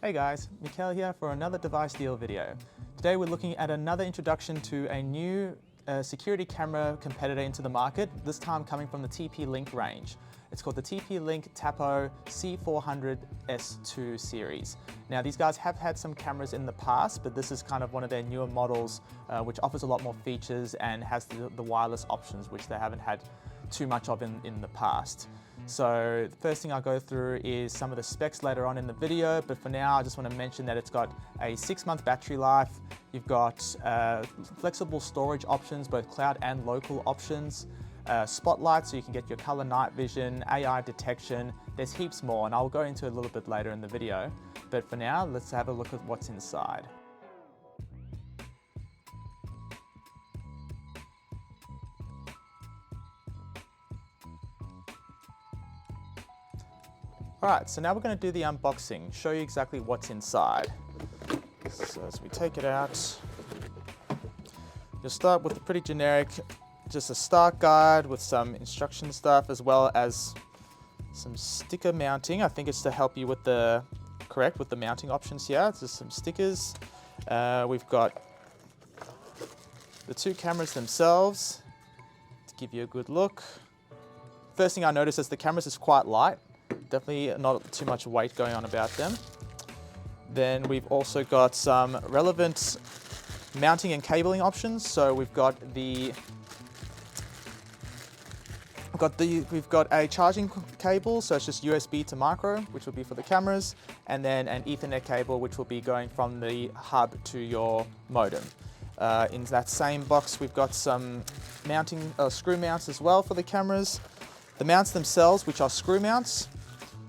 Hey guys, Mikhail here for another device deal video. Today we're looking at another introduction to a new security camera competitor into the market, this time coming from the TP-Link range. It's called the TP-Link Tapo C400S2 series. Now these guys have had some cameras in the past, but this is kind of one of their newer models which offers a lot more features and has the wireless options which they haven't had too much of in the past. So the first thing I'll go through is some of the specs later on in the video, but for now I just want to mention that it's got a 6-month battery life. You've got flexible storage options, both cloud and local options, spotlight so you can get your color night vision, AI detection. There's heaps more and I'll go into a little bit later in the video. But for now, let's have a look at what's inside. Alright, so now we're going to do the unboxing, show you exactly what's inside. So as we take it out, you'll start with a pretty generic, just a start guide with some instruction stuff as well as some sticker mounting. I think it's to help you with the mounting options here. It's just some stickers. We've got the two cameras themselves to give you a good look. First thing I noticed is the cameras is quite light. Definitely not too much weight going on about them. Then we've also got some relevant mounting and cabling options. So we've got a charging cable, so it's just USB to micro, which will be for the cameras, and then an Ethernet cable, which will be going from the hub to your modem. In that same box, we've got some mounting screw mounts as well for the cameras. The mounts themselves, which are screw mounts.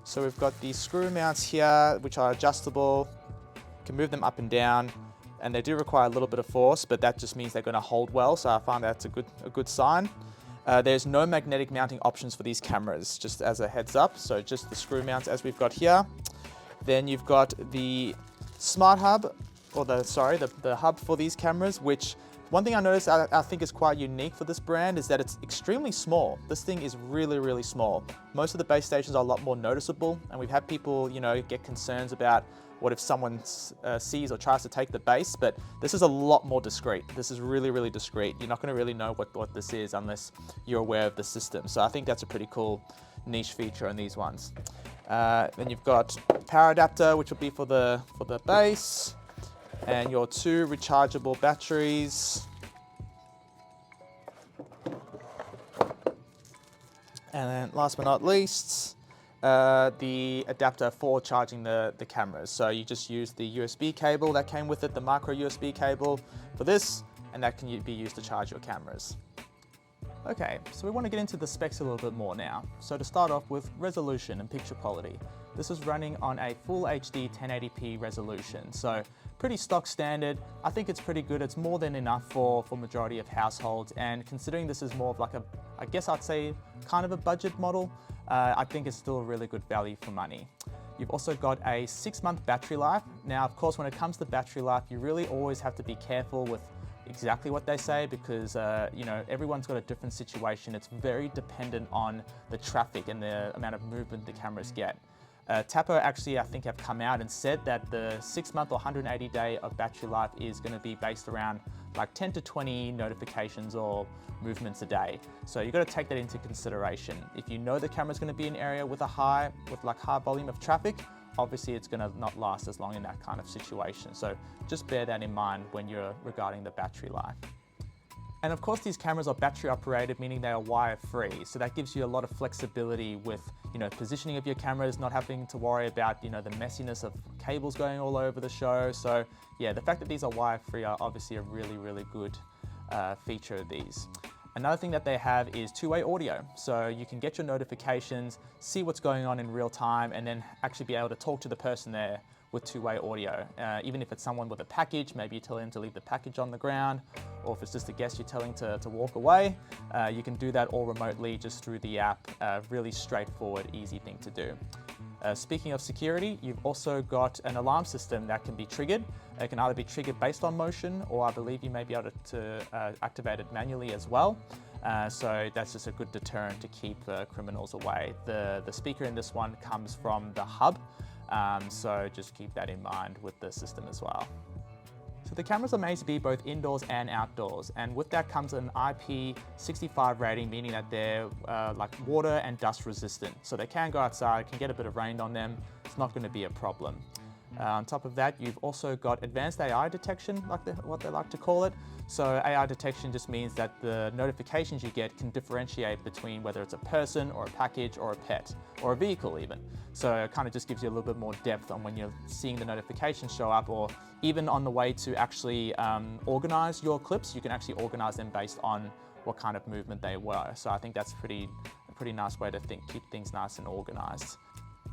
So we've got these screw mounts here, which are adjustable. You can move them up and down, and they do require a little bit of force, but that just means they're going to hold well. So I find that's a good sign. There's no magnetic mounting options for these cameras, just as a heads up. So just the screw mounts as we've got here. Then you've got the smart hub, or the hub for these cameras, which one thing I noticed I think is quite unique for this brand is that it's extremely small. This thing is really, really small. Most of the base stations are a lot more noticeable, and we've had people, get concerns about what if someone sees or tries to take the base, but this is a lot more discreet. This is really, really discreet. You're not going to really know what this is unless you're aware of the system. So I think that's a pretty cool niche feature on these ones. Then you've got power adapter, which will be for the base, and your two rechargeable batteries. And then last but not least, the adapter for charging the cameras. So you just use the USB cable that came with it, the micro USB cable for this, and that can be used to charge your cameras. Okay, so we want to get into the specs a little bit more now. So to start off with resolution and picture quality. This is running on a full HD 1080p resolution, so pretty stock standard. I think it's pretty good. It's more than enough for majority of households, and considering this is more of like I guess I'd say kind of a budget model, I think it's still a really good value for money. You've also got a 6-month battery life. Now, of course, when it comes to battery life, you really always have to be careful with exactly what they say because everyone's got a different situation. It's very dependent on the traffic and the amount of movement the cameras get. Tapo actually, I think, have come out and said that the 6-month or 180-day of battery life is going to be based around like 10 to 20 notifications or movements a day. So you've got to take that into consideration. If you know the camera's going to be in an area with high volume of traffic, obviously it's going to not last as long in that kind of situation. So just bear that in mind when you're regarding the battery life. And of course, these cameras are battery operated, meaning they are wire free. So that gives you a lot of flexibility with, positioning of your cameras, not having to worry about, the messiness of cables going all over the show. So yeah, the fact that these are wire free are obviously a really, really good feature of these. Another thing that they have is two-way audio. So you can get your notifications, see what's going on in real time, and then actually be able to talk to the person there with two-way audio. Even if it's someone with a package, maybe you tell him to leave the package on the ground, or if it's just a guest you're telling to walk away, you can do that all remotely just through the app. Really straightforward, easy thing to do. Speaking of security, you've also got an alarm system that can be triggered. It can either be triggered based on motion, or I believe you may be able to activate it manually as well. So that's just a good deterrent to keep criminals away. The speaker in this one comes from the hub. So just keep that in mind with the system as well. So the cameras are made to be both indoors and outdoors, and with that comes an IP65 rating, meaning that they're like water and dust resistant. So they can go outside, can get a bit of rain on them, it's not going to be a problem. On top of that, you've also got advanced AI detection, what they like to call it. So AI detection just means that the notifications you get can differentiate between whether it's a person or a package or a pet or a vehicle even. So it kind of just gives you a little bit more depth on when you're seeing the notifications show up, or even on the way to actually organize your clips, you can actually organize them based on what kind of movement they were. So I think that's a pretty nice way to keep things nice and organized.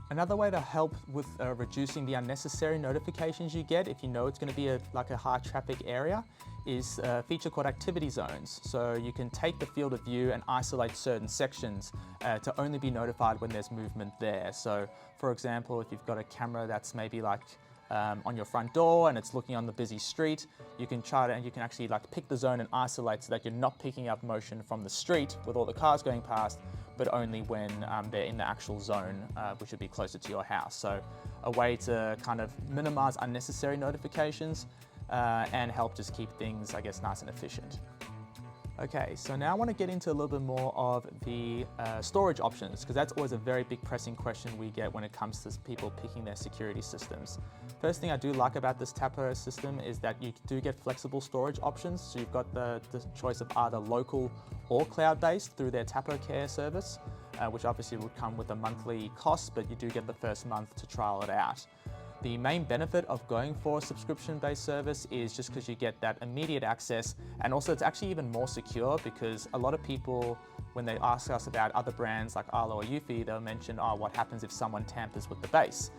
Another way to help with reducing the unnecessary notifications you get if you know it's going to be like a high traffic area is a feature called activity zones. So you can take the field of view and isolate certain sections to only be notified when there's movement there. So for example, if you've got a camera that's maybe like on your front door and it's looking on the busy street, you can actually like pick the zone and isolate so that you're not picking up motion from the street with all the cars going past, but only when they're in the actual zone, which would be closer to your house. So a way to kind of minimize unnecessary notifications and help just keep things, I guess, nice and efficient. Okay, so now I want to get into a little bit more of the storage options, because that's always a very big pressing question we get when it comes to people picking their security systems. First thing I do like about this Tapo system is that you do get flexible storage options. So you've got the choice of either local or cloud-based through their Tapo Care service, which obviously would come with a monthly cost, but you do get the first month to trial it out. The main benefit of going for a subscription-based service is just because you get that immediate access, and also it's actually even more secure, because a lot of people, when they ask us about other brands like Arlo or Eufy, they'll mention, oh, what happens if someone tampers with the base?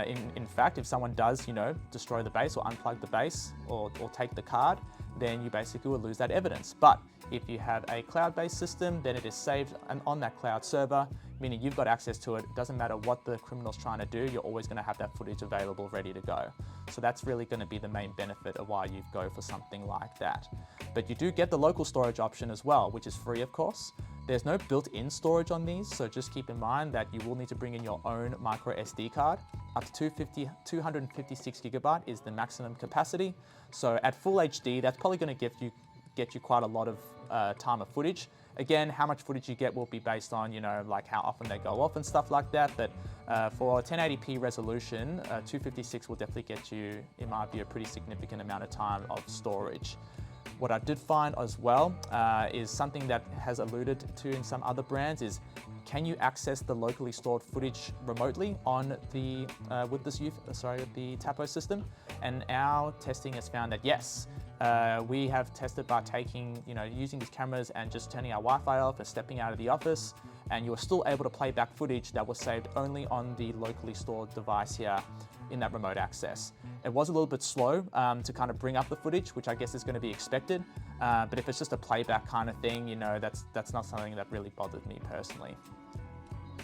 In fact, if someone does, destroy the base or unplug the base or take the card, then you basically will lose that evidence. But if you have a cloud-based system, then it is saved on that cloud server, meaning you've got access to it. It doesn't matter what the criminal's trying to do, you're always going to have that footage available, ready to go. So that's really going to be the main benefit of why you go for something like that. But you do get the local storage option as well, which is free, of course. There's no built-in storage on these, so just keep in mind that you will need to bring in your own micro SD card. Up to 256 gigabyte is the maximum capacity. So at full HD, that's probably going to get you quite a lot of time of footage. Again, how much footage you get will be based on, like how often they go off and stuff like that. But for 1080p resolution, 256 will definitely get you, in my view, a pretty significant amount of time of storage. What I did find as well is something that has alluded to in some other brands is, can you access the locally stored footage remotely on the with the Tapo system? And our testing has found that yes. We have tested by using these cameras and just turning our Wi-Fi off and stepping out of the office, and you are still able to play back footage that was saved only on the locally stored device here in that remote access. It was a little bit slow to kind of bring up the footage, which I guess is going to be expected. But if it's just a playback kind of thing, that's not something that really bothered me personally.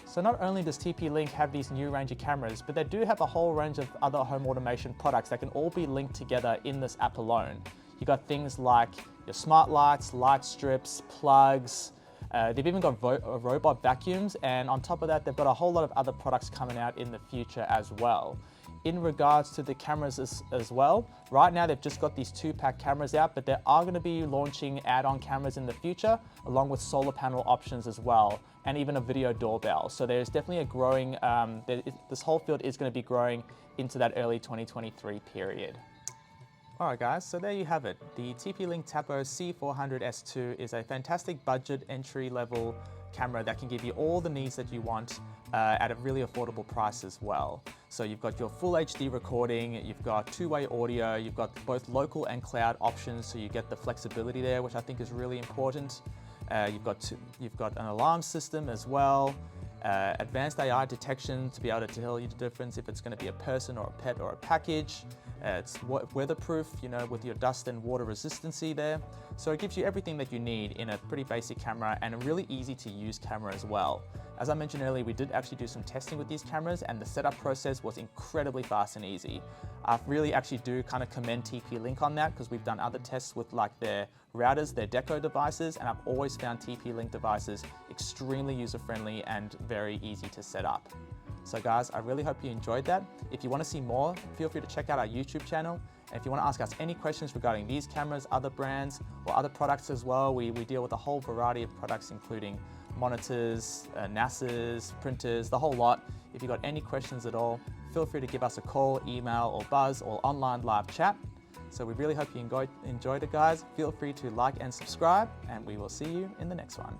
So not only does TP-Link have these new range of cameras, but they do have a whole range of other home automation products that can all be linked together in this app alone. You got things like your smart lights, light strips, plugs. They've even got robot vacuums, and on top of that, they've got a whole lot of other products coming out in the future as well. In regards to the cameras as well, right now they've just got these 2-pack cameras out, but they are going to be launching add-on cameras in the future, along with solar panel options as well, and even a video doorbell. So there's definitely a growing, this whole field is going to be growing into that early 2023 period. Alright guys, so there you have it. The TP-Link Tapo C400S2 is a fantastic budget entry-level camera that can give you all the needs that you want at a really affordable price as well. So you've got your full HD recording, you've got two-way audio, you've got both local and cloud options, so you get the flexibility there, which I think is really important. You've got an alarm system as well. Advanced AI detection to be able to tell you the difference if it's going to be a person or a pet or a package. It's weatherproof, with your dust and water resistancy there. So it gives you everything that you need in a pretty basic camera, and a really easy to use camera as well. As I mentioned earlier, we did actually do some testing with these cameras, and the setup process was incredibly fast and easy. I really actually do kind of commend TP-Link on that, because we've done other tests with like their routers, their deco devices, and I've always found TP-Link devices extremely user-friendly and very easy to set up. So guys, I really hope you enjoyed that. If you want to see more, feel free to check out our YouTube channel. And if you want to ask us any questions regarding these cameras, other brands, or other products as well, we deal with a whole variety of products, including monitors, NASs, printers, the whole lot. If you've got any questions at all, feel free to give us a call, email, or buzz, or online live chat. So we really hope you enjoyed it, guys. Feel free to like and subscribe, and we will see you in the next one.